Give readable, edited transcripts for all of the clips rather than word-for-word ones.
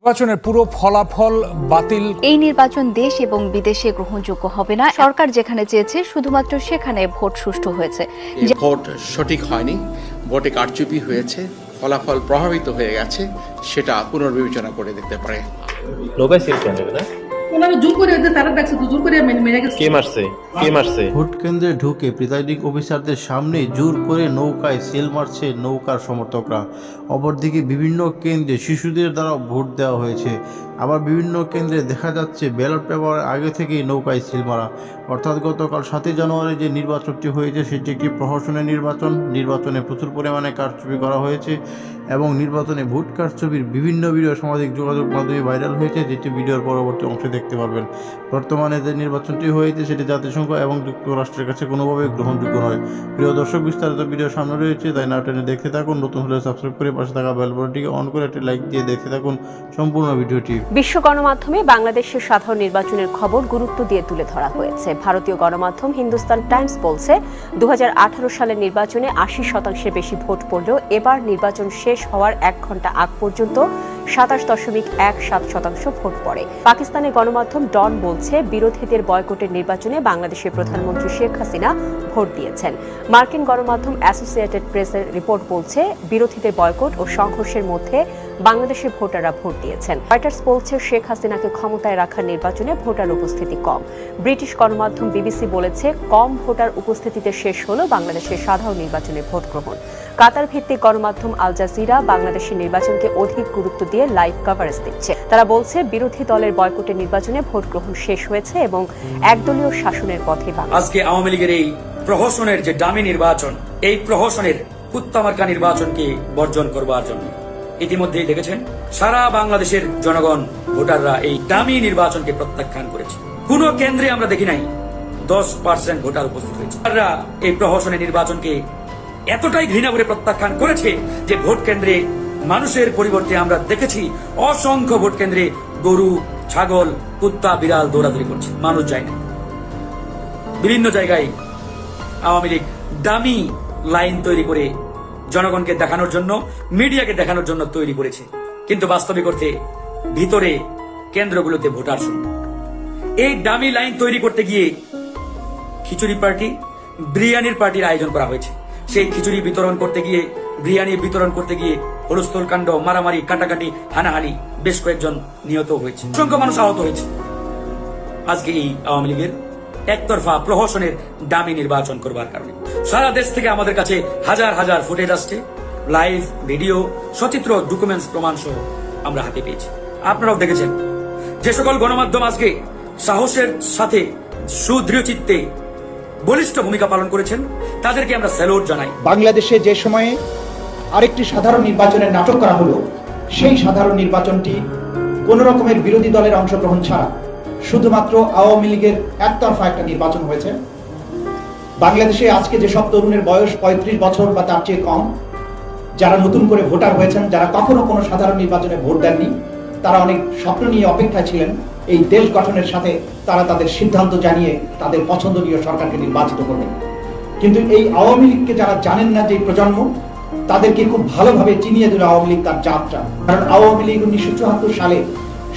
নির্বাচনের পুরো ফলাফল বাতিল। এই নির্বাচন দেশ এবং বিদেশে গ্রহণযোগ্য হবে না। সরকার যেখানে চেয়েছে শুধুমাত্র সেখানে ভোট সুষ্ঠু হয়েছে। ভোট সঠিক হয়নি, ভোটে কারচুপি হয়েছে, ফলাফল প্রভাবিত হয়ে গেছে, সেটা পুনর্বিবেচনা করে দেখতে পারে। ভোট কেন্দ্রে ঢুকে প্রিজাইডিং অফিসারদের সামনে জোর করে নৌকায় সেল মারছে নৌকার সমর্থকরা। অপরদিকে বিভিন্ন কেন্দ্রে শিশুদের দ্বারা ভোট দেওয়া হয়েছে। আবার বিভিন্ন কেন্দ্রে দেখা যাচ্ছে ব্যালট পেপার আগে থেকেই নৌকায় সিল মারা। অর্থাৎ গতকাল 7 জানুয়ারি যে নির্বাচনটি হয়েছে সেটি একটি প্রহসনের নির্বাচনে প্রচুর পরিমাণে কারচুপি করা হয়েছে এবং নির্বাচনে ভোট কারচুপির বিভিন্ন ভিডিও সামাজিক যোগাযোগ মাধ্যমে ভাইরাল হয়েছে, যেটি ভিডিওর পরবর্তী অংশে দেখতে পারবেন। বর্তমানে যে নির্বাচনটি হয়েছে সেটি জাতিসংঘ এবং যুক্তরাষ্ট্রের কাছে কোনোভাবে গ্রহণযোগ্য নয়। প্রিয় দর্শক, বিস্তারিত ভিডিও সামনে রয়েছে, তাই না টেনে দেখতে থাকুন। নতুন হলে সাবস্ক্রাইব করে পাশে থাকা বেল বাটনটিকে অন করে একটি লাইক দিয়ে দেখতে থাকুন সম্পূর্ণ ভিডিওটি। বিশ্ব গণমাধ্যমে বাংলাদেশের সাধারণ নির্বাচনের খবর গুরুত্ব দিয়ে তুলে ধরা হয়েছে। ভারতীয় গণমাধ্যম হিন্দুস্তান টাইমস বলছে 2018 সালের নির্বাচনে 80% বেশি ভোট পড়লেও এবার নির্বাচন শেষ হওয়ার 1 ঘন্টা আগ পর্যন্ত 27.17% ভোট পড়ে। পাকিস্তানের গণমাধ্যম ডন বলছে বিরোধীদের বয়কটের নির্বাচনে বাংলাদেশের প্রধানমন্ত্রী শেখ হাসিনা ভোট দিয়েছেন। মার্কিন গণমাধ্যম অ্যাসোসিয়েটেড প্রেসের রিপোর্ট বলছে বিরোধীদের বয়কট ও সংঘর্ষের মধ্যে বাংলাদেশের ভোটাররা ভোট দিয়েছেন। রয়টার্স বলছে শেখ হাসিনাকে ক্ষমতায় রাখার নির্বাচনে ভোটার উপস্থিতি কম। ব্রিটিশ গণমাধ্যম বিবিসি বলেছে কম ভোটার উপস্থিতিতে শেষ হলো বাংলাদেশের সাধারণ নির্বাচনের ভোট গ্রহণ। কাতার ভিত্তিক গণমাধ্যম আল জাজিরা বাংলাদেশের নির্বাচনকে অধিক গুরুত্ব দিয়ে লাইভ কভারেজ দিচ্ছে। তারা বলছে বিরোধী দলের বয়কটের নির্বাচনে ভোট গ্রহণ শেষ হয়েছে এবং একদলীয় শাসনের পথে বাংলাদেশ। আজকে আওয়ামী লীগের এই প্রহসনের যে ডামি নির্বাচন, এই প্রহসনের কুত্তামার্কা নির্বাচনকে বর্জন করবার জন্য ইতিমধ্যেই দেখেছেন সারা বাংলাদেশের জনগণ ভোটাররা এই ডামি নির্বাচনকে প্রত্যাখ্যান করেছে। কোন কেন্দ্রে আমরা দেখি নাই 10% ভোটার উপস্থিত হয়েছে। এই প্রহসনের নির্বাচনকে এতটাই ঘৃণা করে প্রত্যাখ্যান করেছে যে ভোট কেন্দ্রে মানুষের পরিবর্তে আমরা দেখেছি অসংখ্য ভোট কেন্দ্রে গরু, ছাগল, কুত্তা, বিড়াল দৌড়াদৌড়ি করছে, মানুষ যায় না। বিভিন্ন জায়গায় আওয়ামী লীগ দামি লাইন তৈরি করে জনগণকে দেখানোর জন্য, মিডিয়াকে দেখানোর জন্য তৈরি করেছে, কিন্তু বাস্তবিক অর্থে ভিতরে কেন্দ্রগুলোতে ভোটার শূন্য। এই দামি লাইন তৈরি করতে গিয়ে খিচুড়ি পার্টি, বিরিয়ানির পার্টির আয়োজন করা হয়েছে। সেই খিচুড়ি বিতরণ করতে গিয়ে, বিরিয়ানি বিতরণ করতে গিয়ে হুলস্থুল কাণ্ড, মারামারি, কাটাকাটি, হানাহানি, বেশ কয়েকজন নিহত হয়েছে, অসংখ্য মানুষ আহত হয়েছে। আজকে এই আওয়ামী লীগের একতরফা প্রহসনের দামি নির্বাচন করবার কারণে সারা দেশ থেকে আমাদের কাছে হাজার হাজার ফুটেজ আসছে, লাইভ ভিডিও, সচিত্র ডকুমেন্টস প্রমাণ সহ আমরা হাতে পেয়েছি। আপনারাও দেখেছেন যে সকল গণমাধ্যম আজকে সাহসের সাথে সুদৃঢ় চিত্তে বলিষ্ঠ ভূমিকা পালন করেছেন, তাদেরকে আমরা স্যালুট জানাই। বাংলাদেশে যে সময়ে আরেকটি সাধারণ নির্বাচনের নাটক করা হলো, সেই সাধারণ নির্বাচনটি কোন রকমের বিরোধী দলের অংশগ্রহণ ছাড়া শুধুমাত্র আওয়ামী লীগের একতরফা একটা নির্বাচন হয়েছে। বাংলাদেশে আজকে যেসব তরুণের বয়স 35 বছর বা তার চেয়ে কম, যারা নতুন করে ভোটার হয়েছেন, যারা কখনো কোনো সাধারণ নির্বাচনে ভোট দেননি, তারা অনেক স্বপ্ন নিয়ে অপেক্ষায় ছিলেন এই দেশ গঠনের সাথে তারা তাদের সিদ্ধান্ত জানিয়ে তাদের পছন্দনীয় সরকারকে নির্বাচিত করবেন। কিন্তু এই আওয়ামী লীগকে যারা জানেন না, যে প্রজন্ম, তাদেরকে খুব ভালোভাবে চিনিয়ে দিল আওয়ামী লীগ তার যাত্রা। কারণ আওয়ামী লীগ 1974 সালে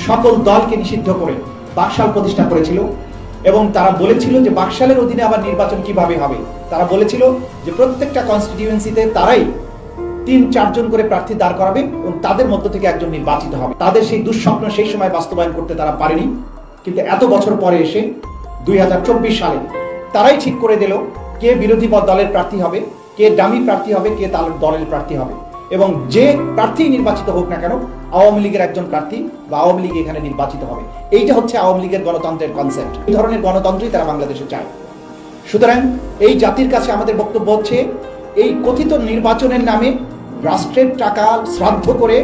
সকল দলকে নিষিদ্ধ করে বাকশাল প্রতিষ্ঠা করেছিল এবং তারা বলেছিল যে বাকশালের অধীনে আবার নির্বাচন কিভাবে হবে। তারা বলেছিল যে প্রত্যেকটা কনস্টিটিউয়েন্সিতে তারাই 3-4 জন করে প্রার্থী দাঁড় করাবে এবং তাদের মধ্য থেকে একজন নির্বাচিত হবে। তাদের সেই দুঃস্বপ্ন সেই সময় বাস্তবায়ন করতে তারা পারেনি, কিন্তু এত বছর পরে এসে 2024 সালে তারাই ঠিক করে দিল কে বিরোধী দলের প্রার্থী হবে, কে ডামি প্রার্থী হবে, কে তার দলের প্রার্থী হবে, এবং যে প্রার্থী নির্বাচিত হোক না কেন আওয়ামী লীগের একজন প্রার্থী বা আওয়ামী লীগ এখানে নির্বাচিত হবে। এইটা হচ্ছে আওয়ামী লীগের গণতন্ত্রের কনসেপ্ট। এই ধরনের গণতন্ত্রই তারা বাংলাদেশে চায়। সুতরাং এই জাতির কাছে আমাদের বক্তব্য হচ্ছে, এই কথিত নির্বাচনের নামে রাষ্ট্রের টাকা শ্রাদ্ধ করে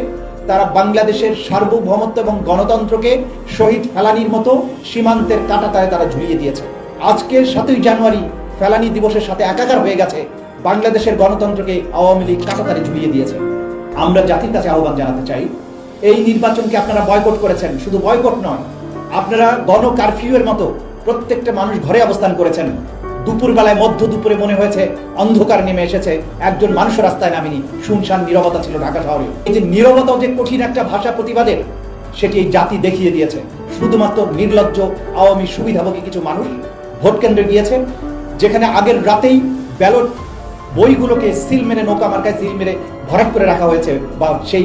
তারা বাংলাদেশের সার্বভৌমত্ব এবং গণতন্ত্রকে শহীদ ফেলানির মতো সীমান্তের কাঁটাতারে তারা ঝুলিয়ে দিয়েছে। আজকে 7 জানুয়ারি ফেলানি দিবসের সাথে একাকার হয়ে গেছে বাংলাদেশের গণতন্ত্রকে আওয়ামী লীগ কাঁটাতারে ঝুলিয়ে দিয়েছে। আমরা জাতির কাছে আহ্বান জানাতে চাই, এই নির্বাচনকে আপনারা বয়কট করেছেন। শুধু বয়কট নয়, আপনারা গণ কারফিউয়ের মতো প্রত্যেকটা মানুষ ঘরে অবস্থান করেছেন। দুপুরবেলায়, মধ্য দুপুরে মনে হয়েছে অন্ধকার নেমে এসেছে, একজন মানুষ রাস্তায় নামেনি, শুনশান নীরবতা ছিল ঢাকা শহরে। এই যে নীরবতা, যে কঠিন একটা ভাষা প্রতিবাদের, সেটি এই জাতি দেখিয়ে দিয়েছে। শুধুমাত্র নির্লজ্জ আওয়ামী সুবিধাভোগী কিছু মানুষ ভোট কেন্দ্রে গিয়েছে, যেখানে আগের রাতেই ব্যালট বইগুলোকে সিল মেরে, নৌকা মার্কায় সিল মেরে ভরাট করে রাখা হয়েছে, বা সেই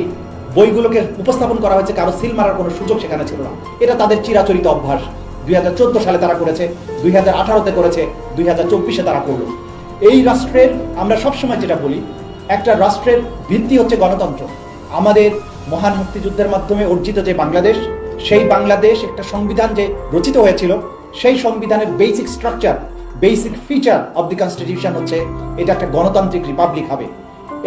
বইগুলোকে উপস্থাপন করা হয়েছে, কারো সিল মারার কোনো সুযোগ সেখানে ছিল না। এটা তাদের চিরাচরিত অভ্যাস। 2014 সালে তারা করেছে, 2018-তে করেছে, 2024-এ তারা করলো। এই রাষ্ট্রের আমরা সবসময় যেটা বলি, একটা রাষ্ট্রের ভিত্তি হচ্ছে গণতন্ত্র। আমাদের মহান মুক্তিযুদ্ধের মাধ্যমে অর্জিত যে বাংলাদেশ, সেই বাংলাদেশ একটা সংবিধান যে রচিত হয়েছিল, সেই সংবিধানের basic structure, basic feature of the constitution হচ্ছে এটা একটা গণতান্ত্রিক রিপাবলিক হবে।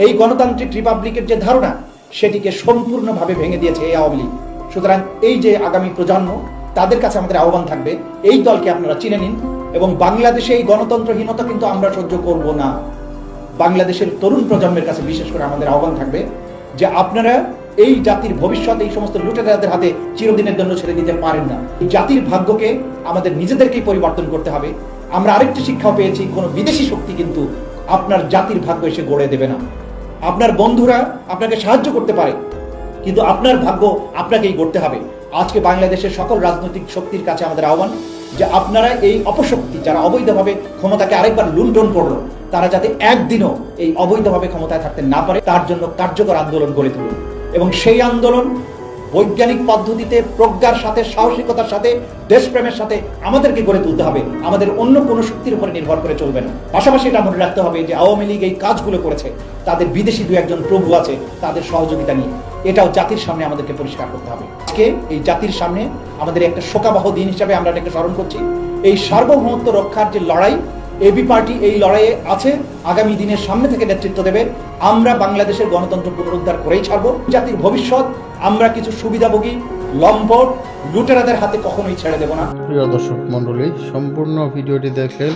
এই গণতান্ত্রিক রিপাবলিকের যে ধারণা, সেটিকে সম্পূর্ণভাবে ভেঙে দিয়েছে এই আওয়ামী লীগ। সুতরাং এই যে আগামী প্রজন্ম, তাদের কাছে আমাদের আহ্বান থাকবে, এই দলকে আপনারা চিনে নিন, এবং বাংলাদেশে এই গণতন্ত্রহীনতা কিন্তু আমরা সহ্য করব না। বাংলাদেশের তরুণ প্রজন্মের কাছে বিশেষ করে আমাদের আহ্বান থাকবে যে আপনারা এই জাতির ভবিষ্যৎ এই সমস্ত লুটেরাদের হাতে চিরদিনের জন্য ছেড়ে দিতে পারেন না। এই জাতির ভাগ্যকে আমাদের নিজেদেরকেই পরিবর্তন করতে হবে। আমরা আরেকটি শিক্ষাও পেয়েছি, কোনো বিদেশি শক্তি কিন্তু আপনার জাতির ভাগ্য এসে গড়ে দেবে না। আপনার বন্ধুরা আপনাকে সাহায্য করতে পারে, কিন্তু আপনার ভাগ্য আপনাকেই গড়তে হবে। আজকে বাংলাদেশের সকল রাজনৈতিক শক্তির কাছে আমাদের আহ্বান যে আপনারা এই অপশক্তি, যারা অবৈধভাবে ক্ষমতাকে আরেকবার লুণ্ঠন করলো, তারা যাতে একদিনও এই অবৈধভাবে ক্ষমতায় থাকতে না পারে, তার জন্য কার্যকর আন্দোলন গড়ে তুলুন। এবং সেই আন্দোলন বৈজ্ঞানিক পদ্ধতিতে, প্রজ্ঞার সাথে, সাহসিকতার সাথে, দেশপ্রেমের সাথে আমাদেরকে গড়ে তুলতে হবে। আমাদের অন্য কোনো শক্তির উপরে নির্ভর করে চলবে না। পাশাপাশি এটা মনে রাখতে হবে যে আওয়ামী লীগ এই কাজগুলো করেছে, তাদের বিদেশি দু একজন প্রভু আছে, তাদের সহযোগিতা নিয়ে। এটাও জাতির সামনে আমাদেরকে পরিষ্কার করতে হবে। আজকে এই জাতির সামনে আমাদের একটা শোকাবহ দিন হিসাবে আমরা এটাকে স্মরণ করছি। এই সার্বভৌমত্ব রক্ষার যে লড়াই, এবি পার্টি এই লড়াইয়ে আছে, আগামী দিনের সামনে থেকে নেতৃত্ব দেবে। আমরা বাংলাদেশের গণতন্ত্র পুনরুদ্ধার করেই ছাড়বো। জাতির ভবিষ্যৎ আমরা কিছু সুবিধাভোগী লম্পট লুটেরাদের হাতে কখনোই ছেড়ে দেব না। প্রিয় দর্শক মণ্ডলী, সম্পূর্ণ ভিডিওটি দেখলেন।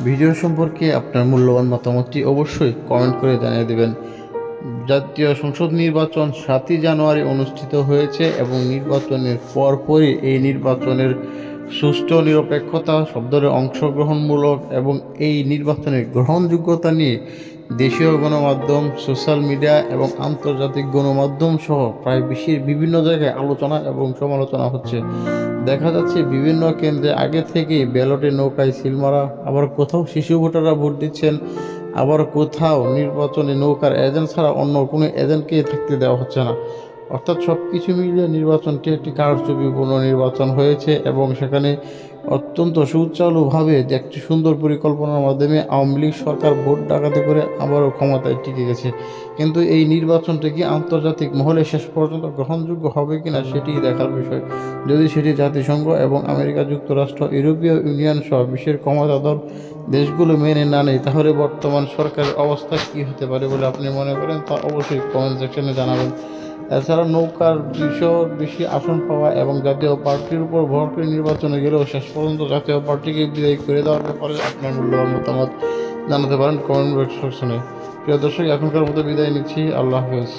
ভিডিও সম্পর্কে আপনার মূল্যবান মতামতটি অবশ্যই কমেন্ট করে জানিয়ে দেবেন। জাতীয় সংসদ নির্বাচন 7ই জানুয়ারি অনুষ্ঠিত হয়েছে এবং নির্বাচনের পরপরই এই নির্বাচনের সুষ্ঠু, নিরপেক্ষতা, সবদলের অংশগ্রহণমূলক এবং এই নির্বাচনের গ্রহণযোগ্যতা নিয়ে দেশীয় গণমাধ্যম, সোশ্যাল মিডিয়া এবং আন্তর্জাতিক গণমাধ্যম সহ প্রায় বিশ্বের বিভিন্ন জায়গায় আলোচনা এবং সমালোচনা হচ্ছে। দেখা যাচ্ছে বিভিন্ন কেন্দ্রে আগে থেকেই ব্যালটে নৌকায় সিল মারা, আবার কোথাও শিশু ভোটাররা ভোট দিচ্ছেন, আবার কোথাও নির্বাচনে নৌকার এজেন্ট ছাড়া অন্য কোনো এজেন্টকে থাকতে দেওয়া হচ্ছে না। অর্থাৎ সব কিছু মিলিয়ে নির্বাচনটি একটি কারচুপিপূর্ণ নির্বাচন হয়েছে এবং সেখানে অত্যন্ত সুচারুভাবে একটি সুন্দর পরিকল্পনার মাধ্যমে আওয়ামী লীগ সরকার ভোট ডাকাতি করে আবারও ক্ষমতায় টিকে গেছে। কিন্তু এই নির্বাচনটি কি আন্তর্জাতিক মহলে শেষ পর্যন্ত গ্রহণযোগ্য হবে কিনা সেটি দেখার বিষয়। যদি সেটি জাতিসংঘ এবং আমেরিকা যুক্তরাষ্ট্র, ইউরোপীয় ইউনিয়ন সহ বিশ্বের ক্ষমতাধর দেশগুলো মেনে না নেয়, তাহলে বর্তমান সরকারের অবস্থা কী হতে পারে বলে আপনি মনে করেন তা অবশ্যই কমেন্ট সেকশনে জানাবেন। এছাড়া নৌকার 200 বেশি আসন পাওয়া এবং জাতীয় পার্টির উপর ভর করে নির্বাচনে গেলেও শেষ পর্যন্ত জাতীয় পার্টিকে বিদায় করে দেওয়ার ব্যাপারে আপনার মূল্যবান মতামত জানাতে পারেন কমেন্ট সেকশনে। প্রিয় দর্শক, এখনকার মতো বিদায় নিচ্ছি। আল্লাহ হাফেজ।